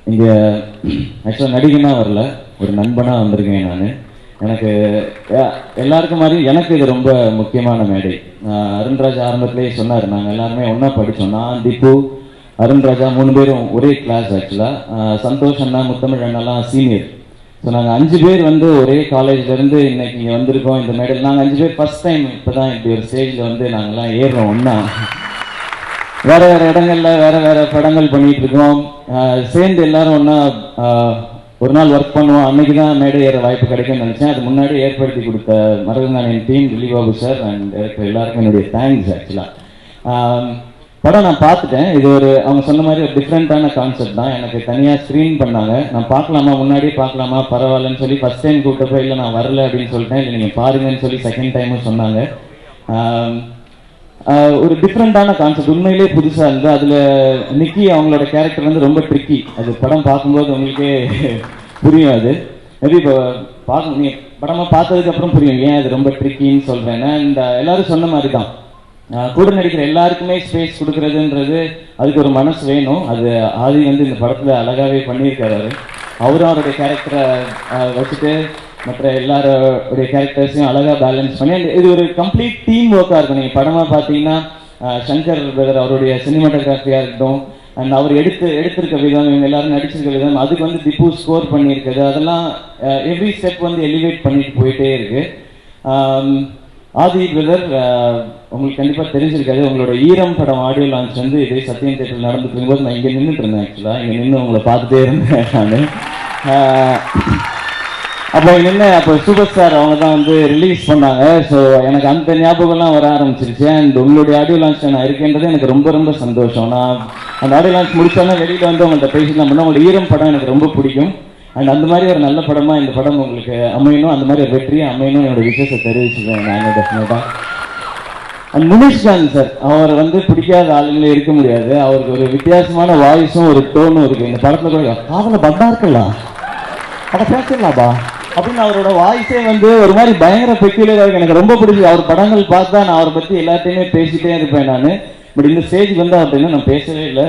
இங்கே ஆக்சுவலாக நடிகனாக வரல, ஒரு நண்பனாக வந்திருக்கேன் நான். எனக்கு எல்லாருக்கும் மாதிரி எனக்கு இது ரொம்ப முக்கியமான மேடை. அருண்ராஜா ஆரம்பத்திலேயே சொன்னார், நாங்கள் எல்லாருமே ஒன்றா படித்தோம். நான், திப்பு, அருண்ராஜா 3 பேரும் ஒரே கிளாஸ். ஆக்சுவலாக சந்தோஷ் அண்ணா, முத்தமிழ் அண்ணாலாம் சீனியர். ஸோ நாங்கள் 5 பேர் வந்து ஒரே காலேஜ்லேருந்து இன்னைக்கு இங்கே வந்திருக்கோம். இந்த மேடையில் நாங்கள் 5 பேர் ஃபர்ஸ்ட் டைம் இப்போ தான் இப்படி ஒரு ஸ்டேஜில் வந்து நாங்கள்லாம் ஏறுறோம் ஒன்றா. வேறு வேறு இடங்களில் வேறு வேறு படங்கள் பண்ணிகிட்டு இருக்கோம். சேர்ந்து எல்லாரும் ஒன்றா ஒரு நாள் ஒர்க் பண்ணுவோம். அன்றைக்கி தான் மேடை ஏற வாய்ப்பு கிடைக்கும்னு நினச்சேன். அது முன்னாடி ஏற்படுத்தி கொடுத்த Maruthanayan team, Dileep Babu sir and director எல்லாருக்கும் என்னுடைய தேங்க்ஸ். ஆக்சுவலாக படம் நான் பார்த்துட்டேன். இது ஒரு அவங்க சொன்ன மாதிரி ஒரு டிஃப்ரெண்ட்டான கான்செப்ட் தான். எனக்கு தனியாக ஸ்க்ரீன் பண்ணாங்க. நான் பார்க்கலாமா, முன்னாடியே பார்க்கலாமா, பரவாயில்லன்னு சொல்லி ஃபஸ்ட் டைம் கூப்பிட்டப்போ இல்லை நான் வரல அப்படின்னு சொல்லிட்டேன். இல்லை நீங்கள் பாருங்கன்னு சொல்லி செகண்ட் டைமும் சொன்னாங்க. ஒரு டிஃப்ரெண்ட்டான கான்செப்ட், உண்மையிலே புதுசாக இருந்தது. அதில் நிக்கி அவங்களோட கேரக்டர் வந்து ரொம்ப ட்ரிக்கி. அது படம் பார்க்கும்போது உங்களுக்கே புரியும். அது மேபி இப்போ நீங்கள் படமாக பார்த்ததுக்கப்புறம் புரியும் ஏன் அது ரொம்ப ட்ரிக்கின்னு சொல்கிறேன்னா. இந்த எல்லோரும் சொன்ன மாதிரி தான், கூட நடிக்கிற எல்லாருக்குமே ஸ்பேஸ் கொடுக்குறதுன்றது அதுக்கு ஒரு மனசு வேணும். அது ஆதி வந்து இந்த படத்தில் அழகாகவே பண்ணியிருக்காரு. அவரும் அவருடைய கேரக்டரை வச்சுட்டு மற்ற எல்லாரோடைய கேரக்டர்ஸையும் அழகாக பேலன்ஸ் பண்ணி இது ஒரு கம்ப்ளீட் டீம் ஒர்க்காக இருக்கும். நீங்கள் படமாக பார்த்தீங்கன்னா சங்கர் பிரதர் அவருடைய சினிமாட்டோகிராஃபியாக இருக்கட்டும், அண்ட் அவர் எடுத்திருக்க விதம், இவங்க எல்லாரும் நடிச்சிருக்க விதம், அதுக்கு வந்து திப்பு ஸ்கோர் பண்ணியிருக்குது. அதெல்லாம் எவ்ரி ஸ்டெப் வந்து எலிவேட் பண்ணிட்டு போயிட்டே இருக்கு. ஆதி பிரதர் உங்களுக்கு கண்டிப்பாக தெரிஞ்சிருக்காது, உங்களோட ஈரம் படம் ஆடியோ லான்ச் வந்து இதே சத்யம் தேட்டரில் நடந்துட்டு இருக்கும்போது நான் இங்கே நின்றுட்டு இருந்தேன். ஆக்சுவலாக இங்கே நின்று உங்களை பார்த்துட்டே இருந்தேன் நான். அப்போ சூப்பர் ஸ்டார் அவங்க தான் வந்து ரிலீஸ் பண்ணாங்க. ஸோ எனக்கு அந்த ஞாபகம்லாம் வர ஆரம்பிச்சிருச்சு. அண்ட் உங்களுடைய ஆடியோ லான்ச் நான் இருக்கேன்றது எனக்கு ரொம்ப ரொம்ப சந்தோஷம். நான் அந்த ஆடியோ லான்ச் முடிச்சோன்னா வெளியில் வந்து உங்கள்கிட்ட பேசிக்கலாம் பண்ண. உங்களோட ஈரம் படம் எனக்கு ரொம்ப பிடிக்கும். அண்ட் அந்த மாதிரி ஒரு நல்ல படமாக இந்த படம் உங்களுக்கு அமையணும், அந்த மாதிரி ஒரு வெற்றியை அமையணும் என்னோட விஷயத்தை தெரிவிச்சுக்கிறேன் நான் டெஃபினட்டாக. அண்ட் முனிஷ்காந்த் சார், அவர் வந்து பிடிக்காத ஆளுங்களே இருக்க முடியாது. அவருக்கு ஒரு வித்தியாசமான வாய்ஸும் ஒரு டோனும் இருக்குது. இந்த படத்தில் கூட காதல பட்டா இருக்கலாம் அதை பேசிடலாம்பா அப்படின்னு அவரோட வாய்ஸே வந்து ஒரு மாதிரி பயங்கர பெக்யூலராக இருக்கு. எனக்கு ரொம்ப பிடிச்சி. அவர் படங்கள் பார்த்தா நான் அவரை பற்றி எல்லாத்தையுமே பேசிட்டே இருப்பேன் நான். பட் இந்த ஸ்டேஜுக்கு வந்து அப்படின்னா நான் பேசவே இல்லை.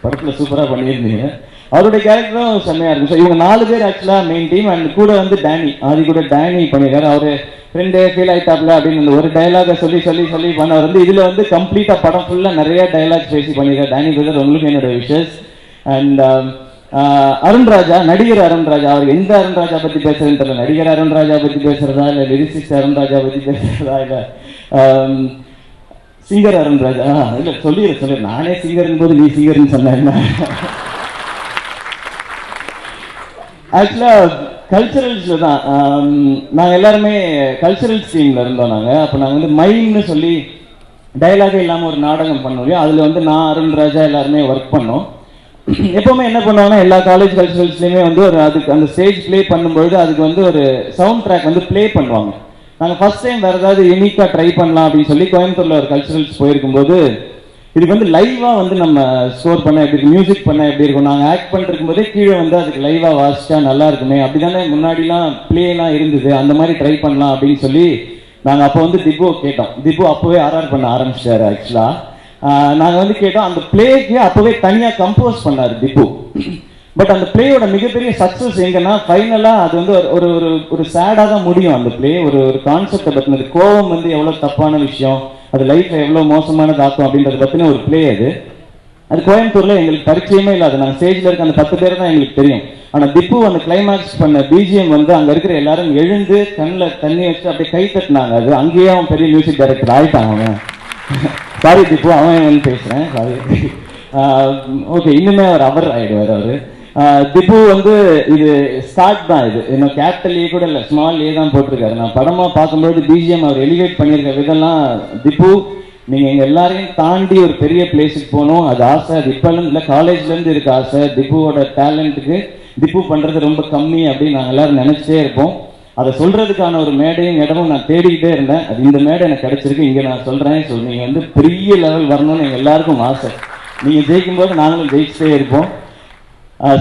படத்தில் சூப்பராக பண்ணியிருந்தீங்க. அவருடைய கேரக்டரும் செம்மையாக இருக்கும். ஸோ இவங்க 4 பேர் ஆக்சுவலாக மெயின் டீம். அண்ட் கூட வந்து டேனி, ஆதி கூட டேனி பண்ணியிருக்காரு. அவர் ஃப்ரெண்டே ஃபீல் ஆகிட்டாப்ல அப்படின்னு அந்த ஒரு டைலாகை சொல்லி சொல்லி சொல்லி பண்ணவர் வந்து இதில் வந்து கம்ப்ளீட்டாக படம் ஃபுல்லாக நிறைய டைலாக்ஸ் பேசி பண்ணியிருக்காரு. டேனி பிரதர் உங்களுக்கு என்னோட விஷஸ். அண்ட் அருண்ராஜா, நடிகர் அருண்ராஜா, அவர் எந்த அருண்ராஜா பற்றி பேசுறதுன்னு தெரியல. நடிகர் அருண்ராஜா பற்றி பேசுறதா, இல்லை லிரிசிஸ்ட் அருண்ராஜா பற்றி பேசுறதா, இல்லை சிங்கர் அருண்ராஜா, இல்லை சொல்லி நானே சிங்கர்னு போது நீ சிங்கர்னு சொன்ன. ஆக்சுவலாக கல்ச்சரல்ஸில் தான் நாங்கள் எல்லாருமே கல்ச்சரல்ஸ் டீமில் இருந்தோம். அப்போ நாங்கள் வந்து மைன்னு சொல்லி டைலாகே இல்லாமல் ஒரு நாடகம் பண்ணோம். அதில் வந்து நான், அருண்ராஜா எல்லாருமே ஒர்க் பண்ணோம். எப்போவுமே என்ன பண்ணுவாங்கன்னா எல்லா காலேஜ் கல்ச்சரல்ஸ்லையுமே வந்து ஒரு அதுக்கு அந்த ஸ்டேஜ் ப்ளே பண்ணும்பொழுது அதுக்கு வந்து ஒரு சவுண்ட் ட்ராக் வந்து ப்ளே பண்ணுவாங்க. நாங்கள் ஃபர்ஸ்ட் டைம் வேறு ஏதாவது யூனிக்காக ட்ரை பண்ணலாம் அப்படின்னு சொல்லி கோயம்புத்தூரில் ஒரு கல்ச்சரல்ஸ் போயிருக்கும்போது இதுக்கு வந்து லைவாக வந்து நம்ம ஸ்கோர் பண்ண எப்படி இருக்கும், மியூசிக் பண்ண எப்படி இருக்கும், நாங்கள் ஆக்ட் பண்ணிருக்கும் போதே கீழே வந்து அதுக்கு லைவாக வாசிச்சா நல்லா இருக்குமே, அப்படி தானே முன்னாடிலாம் பிளேலாம் இருந்தது, அந்த மாதிரி ட்ரை பண்ணலாம் அப்படின்னு சொல்லி நாங்கள் அப்போ வந்து திப்பு கேட்டோம். திப்பு அப்போவே ஆர்ஆர் பண்ண ஆரம்பிச்சிட்டாரு. ஆக்சுவலாக நாங்கள் வந்து கேட்டோம். அந்த பிளேக்கு அப்போவே தனியாக கம்போஸ் பண்ணார் திப்பு. பட் அந்த பிளேயோட மிகப்பெரிய சக்ஸஸ் எங்கன்னா ஃபைனலாக அது வந்து ஒரு ஒரு ஒரு சேடாக தான் முடியும். அந்த பிளே ஒரு ஒரு கான்செப்டை பற்றினது, கோவம் வந்து எவ்வளோ தப்பான விஷயம், அது லைஃப்பில் எவ்வளோ மோசமானது ஆக்கும் அப்படின்றத பற்றின ஒரு பிளே அது கோயம்புத்தூரில் எங்களுக்கு பரிச்சயமே இல்லாது. நாங்கள் ஸ்டேஜில் இருக்க அந்த 10 பேர் தான் எங்களுக்கு தெரியும். ஆனால் திப்பு அந்த கிளைமேக்ஸ் பண்ண பிஜிஎம் வந்து அங்கே இருக்கிற எல்லாரும் எழுந்து கண்ணில் தண்ணி வச்சு அப்படியே கை தட்டினாங்க. அது அங்கேயே அவன் பெரிய மியூசிக் டைரக்டர் ஆகிட்டான். அவன் சாரி திப்பு, அவன் வந்து பேசுகிறேன் சாரி. ஓகே, இன்னுமே அவர் ஆகிடுவார். அவர் திப்பு வந்து இது ஸ்டார்ட் தான். இது இன்னும் கேபிட்டல் ஏ கூட இல்லை, ஸ்மால் ஏ தான் போட்டிருக்காரு. நான் படமாக பார்க்கும்போது பிஜிஎம் அவர் எலிவேட் பண்ணியிருக்க விதெல்லாம் திப்பு நீங்கள் எங்கள் எல்லாரையும் தாண்டி ஒரு பெரிய பிளேஸுக்கு போகணும், அது ஆசை. அது இப்போலேருந்து இல்லை, காலேஜ்லேருந்து இருக்க ஆசை. திப்புவோட டேலண்ட்டுக்கு திப்பு பண்ணுறது ரொம்ப கம்மி அப்படின்னு நாங்கள் எல்லோரும் நினச்சிட்டே இருப்போம். அதை சொல்கிறதுக்கான ஒரு மேடையும் இடமும் நான் தேடிக்கிட்டே இருந்தேன். அது இந்த மேடை எனக்கு கிடச்சிருக்கு, இங்கே நான் சொல்கிறேன். ஸோ நீங்கள் வந்து பெரிய லெவல் வரணும்னு எங்கள் எல்லாருக்கும் ஆசை. நீங்கள் ஜெயிக்கும்போது நாங்களும் ஜெயிச்சுட்டே இருப்போம்.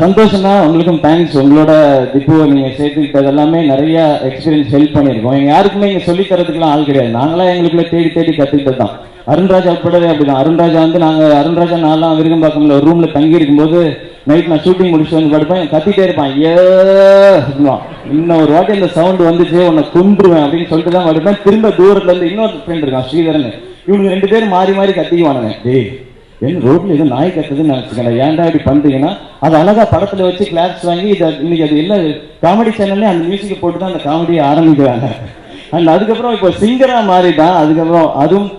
சந்தோஷம் தான். உங்களுக்கும் தேங்க்ஸ். உங்களோட திப்புவை நீங்கள் சேர்த்துக்கிட்டது எல்லாமே நிறையா எக்ஸ்பீரியன்ஸ் ஹெல்ப் பண்ணியிருக்கோம். எங்கள் யாருக்குமே இங்கே சொல்லித்தரதுக்குலாம் ஆள் கிடையாது. நாங்களாம் எங்களுக்குள்ளே தேடி கற்றுக்கிட்டது தான். அருண்ராஜா உட்படவே அப்படி தான். அருண்ராஜா வந்து நாங்கள் அருண்ராஜா நான்லாம் விருகம்பாக்கம்ல ஒரு ரூமில் தங்கி இருக்கும்போது நைட் நான் ஷூட்டிங் முடிச்சு வந்து படுப்பேன், கத்திட்டே இருப்பான், ஏ இன்னும் ஒரு வாட்டி அந்த சவுண்ட் வந்துச்சு உன்னை கொன்றுவேன் அப்படின்னு சொல்லிட்டு தான் படுப்பேன். திரும்ப தூரத்துல இருந்து இன்னொரு ஃப்ரெண்ட் இருக்கான் ஸ்ரீதரன், இவனுக்கு 2 பேரும் மாறி மாறி கத்திக்குவானுங்க. டேய் என்ன ரோட்ல ஏதோ நாய் கத்துதுன்னு நினைச்சுக்கல, ஏன்டா இப்படி பண்றீங்கன்னா அது அழகா படத்துல வச்சு கிளாப்ஸ் வாங்கி இதை இன்னைக்கு அது எல்லாம் காமெடி சேனல்ல அந்த மியூசிக்கை போட்டு தான் அந்த காமெடியை ஆரம்பிக்கிறாங்க. அண்ட் அதுக்கப்புறம் இப்போ சிங்கரா மாறிட்டான். அதுக்கப்புறம் அதுவும்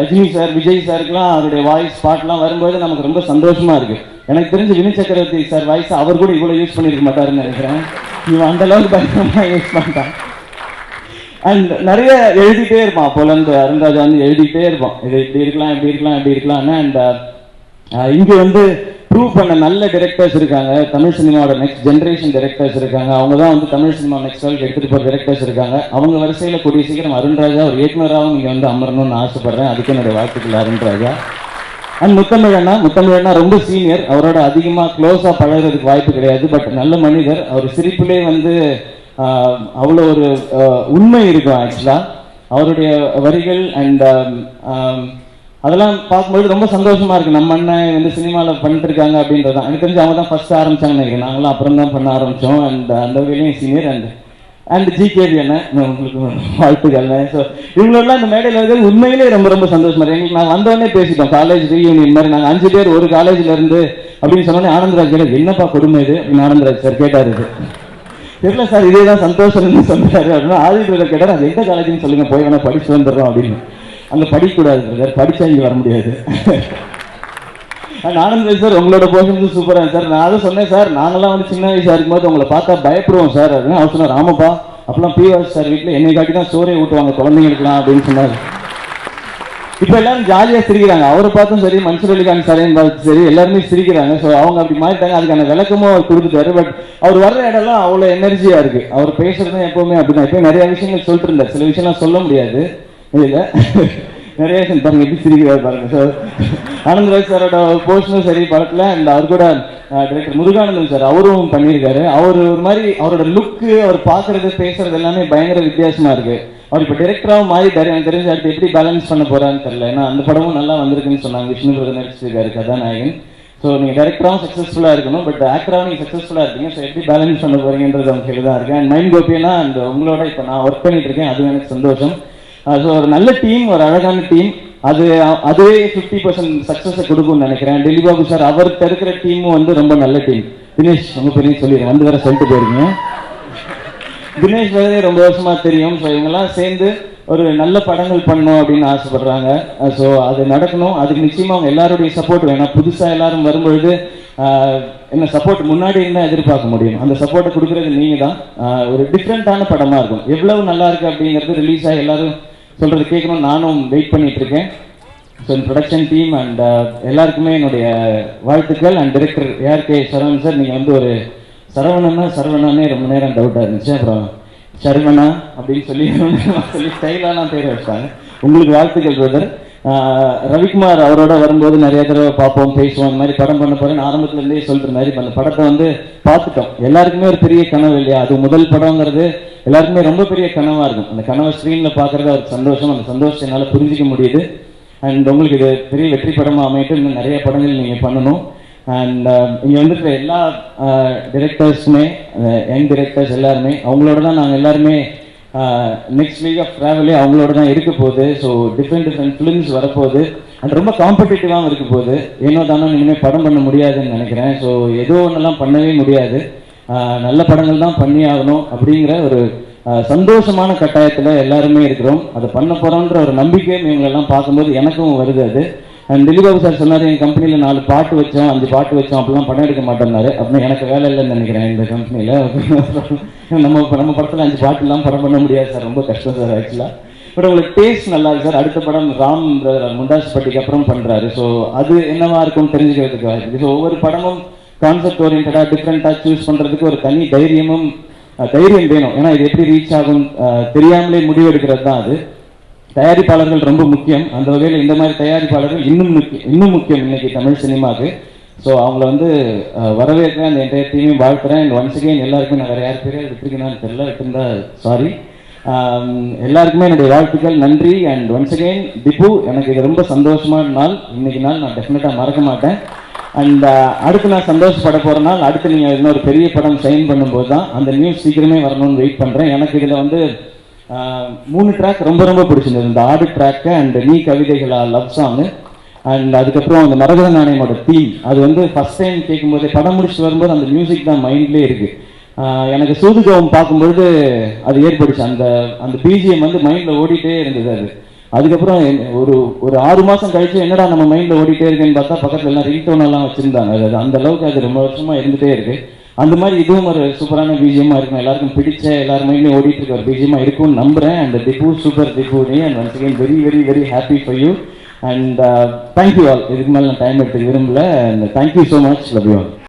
ரஜினி சார், விஜய் சாருக்குலாம் அவருடைய வாய்ஸ் பாட்டுலாம் வரும்போது நமக்கு ரொம்ப சந்தோஷமா இருக்கு. எனக்கு தெரிஞ்சு வினய் சக்கரவர்த்தி சார் வாய்ஸ் அவர் கூட இவ்வளவு யூஸ் பண்ணிருக்க மாட்டாருன்னு நினைக்கிறேன். இவன் அந்த அளவுக்கு பயங்கரமா யூஸ் பண்ணிட்டான். அண்ட் நிறைய எழுதிட்டே இருப்பான். அப்போல இருந்து அருண்ராஜா வந்து எழுதிட்டே இருப்பான், இது இப்படி இருக்கலாம் இப்படி இருக்கலாம் இப்படி இருக்கலாம்னு. அண்ட் இங்க வந்து ப்ரூவ் பண்ண நல்ல டைரக்டர்ஸ் இருக்காங்க, தமிழ் சினிமாவோட நெக்ஸ்ட் ஜென்ரேஷன் டைரக்டர்ஸ் இருக்காங்க. அவங்க தான் வந்து தமிழ் சினிமா நெக்ஸ்ட் லெவலுக்கு எடுத்துட்டு போற டைரக்டர்ஸ் இருக்காங்க. அவங்க வரிசையில கூடிய சீக்கிரம் அருண்ராஜா ஒரு இயக்குனராகவும் இங்க வந்து அமரணும்னு ஆசைப்படுறேன். அதுக்கு என்னுடைய வாழ்த்துக்கள் அருண்ராஜா. அண்ட் முத்தமிழண்ணா ரொம்ப சீனியர், அவரோட அதிகமா க்ளோஸா பழகிறதுக்கு வாய்ப்பு கிடையாது. பட் நல்ல மனிதர். அவர் சிரிப்பிலே வந்து அவ்வளோ ஒரு உண்மை இருக்கும். ஆக்சுவலா அவருடைய வரிகள் அண்ட் அதெல்லாம் பார்க்கும்போது ரொம்ப சந்தோஷமா இருக்கு. நம்ம அண்ணன் வந்து சினிமாவில் பண்ணிட்டு இருக்காங்க அப்படின்றதான். எனக்கு தெரிஞ்சு அவங்க தான் ஃபர்ஸ்ட் ஆரம்பிச்சாங்கன்னு நினைக்கிறேன், நாங்களாம் அப்புறம் தான் பண்ண ஆரம்பிச்சோம். அண்ட் அந்த வகையிலையும் சீனியர். அண்ட் ஜிகேவி அண்ணன், உங்களுக்கு வாழ்த்துக்கள். ஸோ இவங்களெல்லாம் இந்த மேடையில் இருக்கிறது உண்மையிலே ரொம்ப ரொம்ப சந்தோஷமா இருக்கு. எங்களுக்கு நாங்கள் வந்தோடனே பேசிட்டோம், காலேஜ் ரீயூனியன் மாதிரி நாங்கள் 5 பேர் ஒரு காலேஜ்ல இருந்து அப்படின்னு சொன்னோன்னே ஆனந்தராஜ் கேட்டார், என்னப்பா கொடுமை இது அப்படின்னு ஆனந்தராஜ் சார் கேட்டார். தெரியல சார், இதே தான் சந்தோஷம்னு சொல்றாரு அப்படின்னா ஆதித்யர் கேட்டார், அது எந்த காலேஜ்னு சொல்லுங்க, போய் வேணா படிச்சு வந்துடுறோம் அப்படின்னு. அங்கே படிக்கக்கூடாது, படிச்சா இங்கே வர முடியாது. ஆனந்தராஜ் சார் உங்களோட போர்ஷன் சூப்பராக சார். நான் அதை சொன்னேன் சார், நாங்களாம் வந்து சின்ன வயசா இருக்கும்போது உங்களை பார்த்தா பயப்படுவோம் சார் அப்படின்னு. அவர் சொன்னார், ஆமாப்பா அப்பெல்லாம் பிவாஸ் சார் வீட்டில் என்னை காட்டி தான் சோறே ஊட்டுவாங்க குழந்தைங்களுக்குலாம் அப்படின்னு சொன்னார். இப்போ எல்லாரும் ஜாலியாக சிரிக்கிறாங்க, அவரை பார்த்தும் சரி, மன்சூர் அலிகான் சாரையும் பார்த்து சரி, எல்லாருமே சிரிக்கிறாங்க. ஸோ அவங்க அப்படி மாறிட்டாங்க. அதுக்கான விளக்கமும் அவர் கொடுத்துட்டாரு. பட் அவர் வர்ற இடம்லாம் அவ்வளோ எனர்ஜியா இருக்கு. அவர் பேசுறதும் எப்பவுமே அப்படிதான். இப்போ நிறைய விஷயங்கள் சொல்லிட்டு இருந்தார், சில விஷயம்லாம் சொல்ல முடியாது இல்லை, நிறைய விஷயம் பாருங்க எப்படி சிரிக்கிறார் பாருங்க. ஸோ ஆனந்தராஜ் சாரோட போர்ஷனும் சரி படத்தில். அண்ட் அவர் கூட டைரக்டர் முருகானந்தன் சார் அவரும் பண்ணியிருக்காரு. அவர் ஒரு மாதிரி அவரோட லுக்கு, அவர் பார்க்கறது பேசுறது எல்லாமே பயங்கர வித்தியாசமா இருக்கு. அவர் இப்போ டைரக்டராகவும் மாறி எனக்கு தெரிஞ்சு அடுத்து எப்படி பேலன்ஸ் பண்ண போறான்னு தெரியல. ஏன்னா அந்த படமும் நல்லா வந்திருக்குன்னு சொன்னாங்க, விஷ்ணு பிரதர் நடிச்சிருக்காரு கதாநாயகன். ஸோ நீங்கள் டைரக்டராகவும் சக்ஸஸ்ஃபுல்லாக இருக்கணும், பட் ஆக்டராகவும் நீங்கள் சக்ஸஸ்ஃபுல்லாக இருக்கீங்க. ஸோ எப்படி பேலன்ஸ் பண்ண போறீங்கன்றது அவங்க கையில் தான் இருக்கு. அண்ட் மைண்ட் கோபியனா அண்ட் உங்களோட இப்போ நான் ஒர்க் பண்ணிட்டு இருக்கேன், அது எனக்கு சந்தோஷம். ஸோ ஒரு நல்ல டீம், ஒரு அழகான டீம், அதுவே 50% சக்ஸஸை கொடுக்கும்னு நினைக்கிறேன். டெல்லி பாபு சார் அவர்கிட்ட இருக்கிற டீமும் வந்து ரொம்ப நல்ல டீம். தினேஷ் உங்க பெரிய சொல்லிடுறேன், வந்து வேற சொல்லிட்டு போயிருங்க. தினேஷ் வேறே ரொம்ப வருஷமா தெரியும். ஸோ இவங்கெல்லாம் சேர்ந்து ஒரு நல்ல படங்கள் பண்ணணும் அப்படின்னு ஆசைப்படுறாங்க. ஸோ அது நடக்கணும். அதுக்கு நிச்சயமா அவங்க எல்லாருடைய சப்போர்ட் வேணும். புதுசா எல்லாரும் வரும்பொழுது என்ன சப்போர்ட் முன்னாடி இருந்தால் எதிர்பார்க்க முடியும். அந்த சப்போர்ட்டை கொடுக்கறது நீங்க தான். ஒரு டிஃப்ரெண்டான படமா இருக்கும். எவ்வளவு நல்லா இருக்கு அப்படிங்கிறது ரிலீஸ் ஆகி எல்லாரும் சொல்றது கேட்கணும். நானும் வெயிட் பண்ணிட்டு இருக்கேன். ஸோ ப்ரொடக்ஷன் டீம் அண்ட் எல்லாருக்குமே என்னுடைய வாழ்த்துக்கள். And director ARK Saravanan sir, நீங்கள் வந்து ஒரு சரவணனே ரொம்ப நேரம் டவுட்டாக இருந்துச்சு. அப்புறம் சரவணா அப்படின்னு சொல்லி ஸ்டைலான பேர் வச்சாங்க. உங்களுக்கு வாழ்த்துக்கள் பிரதர். ரவிக்குமார் அவரோட வரும்போது நிறைய தடவை பார்ப்போம், பேசுவோம், இந்த மாதிரி படம் பண்ண போறேன்னு ஆரம்பத்துலேருந்தே சொல்ற மாதிரி. இப்போ அந்த படத்தை வந்து பார்த்துட்டோம். எல்லாருக்குமே ஒரு பெரிய கனவு இல்லையா, அது முதல் படங்கிறது எல்லாருக்குமே ரொம்ப பெரிய கனவா இருக்கும். அந்த கனவை ஸ்க்ரீன்ல பார்க்கறது அவருக்கு சந்தோஷம். அந்த சந்தோஷத்தை என்னால் புரிஞ்சிக்க முடியுது. அண்ட் உங்களுக்கு இது பெரிய வெற்றி படமாக அமையிட்டு இன்னும் நிறைய படங்கள் நீங்கள் பண்ணணும். அண்ட் இங்கே வந்துட்டு எல்லா டிரெக்டர்ஸுமே, யங் டிரெக்டர்ஸ் எல்லாருமே அவங்களோட தான் நாங்கள் எல்லாருமே நெக்ஸ்ட் வீக் ஆஃப் ட்ராவலே அவங்களோட தான் இருக்க போகுது. ஸோ டிஃப்ரெண்ட் ஃபிலிம்ஸ் வரப்போகுது. அண்ட் ரொம்ப காம்படிட்டிவாகவும் இருக்க போகுது. ஏனோ தானோ இனிமேல் படம் பண்ண முடியாதுன்னு நினைக்கிறேன். ஸோ ஏதோ ஒன்றெல்லாம் பண்ணவே முடியாது, நல்ல படங்கள் தான் பண்ணி ஆகணும் அப்படிங்கிற ஒரு சந்தோஷமான கட்டாயத்தில் எல்லாருமே இருக்கிறோம். அதை பண்ண போகிறோன்ற ஒரு நம்பிக்கையும் இவங்களெல்லாம் பார்க்கும்போது எனக்கும் வருது. அது அண்ட் டெல்லி பாபு சார் சொன்னார், எங்கள் கம்பெனியில் 4 பாட்டு வச்சோம் 5 பாட்டு வச்சோம் அப்படிலாம் படம் எடுக்க மாட்டேன்னாரு. அப்படின்னா எனக்கு வேலை இல்லைன்னு நினைக்கிறேன் இந்த கம்பெனியில். நம்ம படத்தில் 5 பாட்டுலாம் படம் பண்ண முடியாது சார், ரொம்ப கஷ்டம் சார் ஆக்சுவலாக. பட் உங்களுக்கு டேஸ்ட் நல்லா இருக்கு சார். அடுத்த படம் ராம் பிரதர் முண்டாஸ் பட்டிக்கு அப்புறம் பண்ணுறாரு. ஸோ அது என்னவா இருக்கும்னு தெரிஞ்சுக்கிறதுக்கு வாய்ப்பு. ஸோ ஒவ்வொரு படமும் கான்செப்ட் ஓரியன்டாக டிஃப்ரெண்ட்டாக சூஸ் பண்ணுறதுக்கு ஒரு தனி தைரியம் வேணும். ஏன்னா இது எப்படி ரீச் ஆகும் தெரியாமலே முடிவெடுக்கிறது தான் அது. தயாரிப்பாளர்கள் ரொம்ப முக்கியம். அந்த வகையில் இந்த மாதிரி தயாரிப்பாளர்கள் இன்னும் முக்கியம் இன்னைக்கு தமிழ் சினிமாவுக்கு. ஸோ அவங்கள வந்து வரவேற்கிறேன், அந்த என்டையர் டீமையும் வாழ்த்துறேன். ஒன்ஸ் அகெயின் எல்லாருக்கும் நான் வேறு யார் பேரே விட்டுருக்கேன்னு தெரியல, விட்டுருந்தா சாரி. எல்லாருக்குமே என்னுடைய வாழ்த்துக்கள், நன்றி. அண்ட் ஒன்ஸ் அகெயின் திப்பு, எனக்கு இது ரொம்ப சந்தோஷமான நாள். இன்னைக்கு நாள் நான் டெஃபினட்டாக மறக்க மாட்டேன். அண்ட் அடுத்து நான் சந்தோஷப்பட போகிற நாள், அடுத்து நீங்கள் இன்னொரு பெரிய படம் சைன் பண்ணும்போது தான். அந்த நியூஸ் சீக்கிரமே வரணும்னு வெயிட் பண்ணுறேன். எனக்கு இதில் வந்து 3 ட்ராக் ரொம்ப ரொம்ப பிடிச்சிருந்தது. இந்த ஆடு ட்ராக்கு அண்ட் நீ கவிதைகளா லவ் சாங்கு, அண்ட் அதுக்கப்புறம் அந்த மரகத நாணயமோட தீம். அது வந்து ஃபர்ஸ்ட் டைம் கேட்கும்போது, படம் முடிச்சுட்டு வரும்போது அந்த மியூசிக் தான் மைண்ட்லேயே இருக்குது. எனக்கு சூதுகோவம் பார்க்கும்பொழுது அது ஏற்படுச்சு. அந்த அந்த பிஜிஎம் வந்து மைண்டில் ஓடிட்டே இருந்தது. அதுக்கப்புறம் ஒரு 6 மாதம் கழிச்சு என்னடா நம்ம மைண்டில் ஓடிட்டே இருக்குன்னு பார்த்தா பக்கத்தில் எல்லாம் ரிங்டோன் எல்லாம் வச்சுருந்தாங்க. அது அந்த அளவுக்கு அது ரொம்ப வருஷமாக இருந்துகிட்டே இருக்கு. அந்த மாதிரி இதுவும் ஒரு சூப்பரான பிஜிஎம்மாக இருக்கும். எல்லாருக்கும் பிடிச்ச, எல்லார் மைண்ட்லையும் ஓடிட்டு இருக்க ஒரு பிஜிஎம்மாக இருக்கும்னு நம்புகிறேன். அண்ட் திப்பு சூப்பர் திப்பு நீ. And once again very very very happy for you. And thank you all. இதுக்கு மேலே நான் டைம் எடுத்துக்க விரும்பல. And thank you so much. Love you all.